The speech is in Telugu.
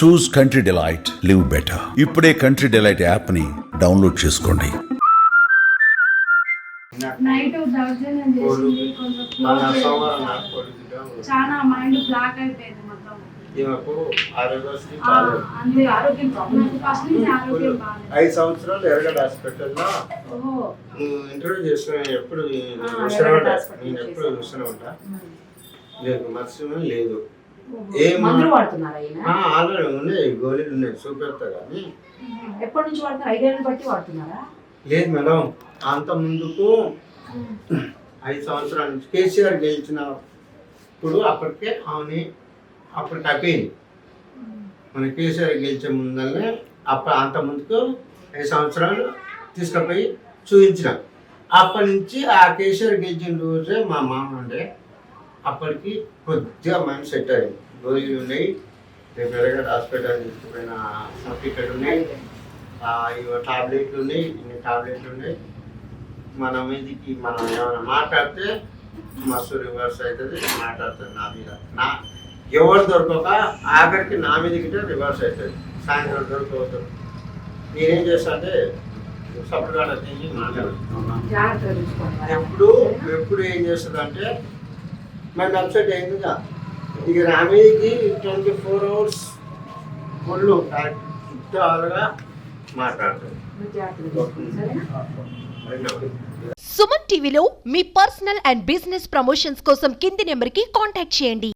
చూస్ కంట్రీ డిలైట్, లివ్ బెటర్. ఇప్పుడే కంట్రీ డిలైట్ యాప్ ని డౌన్లోడ్ చేసుకోండి. నైట్ దర్శనం చేసింది కొంచెం చాలా మైండ్ బ్లాక్ అయిపోయింది మొత్తం. అంతే ఆరోగ్యం ఫస్ట్ నుంచి ఆరోగ్యం బాగా 5 సంవత్సరాలు ఎరగడ హాస్పిటల్లో ఇంటర్వ్యూ చేస్తున్నా. ఎప్పుడు నేను ఎప్పుడు చూస్తూనే ఉంటా. లేదు మత్స్యం లేదు. ఆల్రెడీ ఉన్నాయి, గోళీలు ఉన్నాయి, చూపెడతా. కానీ ఎప్పటి నుంచి వాడుతున్నారు? 5 ఏళ్ళని బట్టి వాడుతున్నారా? లేదు మేడం, అంత ముందుకు 5 సంవత్సరాల నుంచి కేసీఆర్ గెలిచినప్పుడు అప్పటికే ఆమె అప్పటికి అయిపోయింది. మన కేసీఆర్ గెలిచే ముందరనే అంత ముందుకు 5 సంవత్సరాలు తీసుకుపోయి చూపించిన. అప్పటి నుంచి ఆ కేసీఆర్ గెలిచిన రోజే మా మామ ఉండే. అప్పటికి కొద్దిగా మైండ్ సెట్ అయింది. గోళీలు ఉన్నాయి, రేపు ఎరగడ హాస్పిటల్ తీసుకుపోయిన సర్టిఫికెట్ ఉన్నాయి, టాబ్లెట్లు ఉన్నాయి, ఇన్ని టాబ్లెట్లు ఉన్నాయి. మన మీదకి మనం ఏమైనా మాట్లాడితే మస్తు రివర్స్ అవుతుంది. మాట్లాడుతుంది నా మీద, ఎవరు దొరకక ఆఖరికి నా మీదకి రివర్స్ అవుతుంది. సాయంత్రం దొరకవద్దు. నేనేం చేస్తా అంటే సపరేట్గా తిరిగి మాట్లాడుతున్నాను. ఎప్పుడు ఏం చేస్తుంది అంటే మనకి అప్సెట్ అయిందిగా, ఇక నా మీదకి 24 hours ఫుల్ కరెక్ట్గా మాట్లాడుతుంది. సుమన్ టీవీలో మీ పర్సనల్ అండ్ బిజినెస్ ప్రమోషన్స్ కోసం కింది నెంబర్కి కాంటాక్ట్ చేయండి.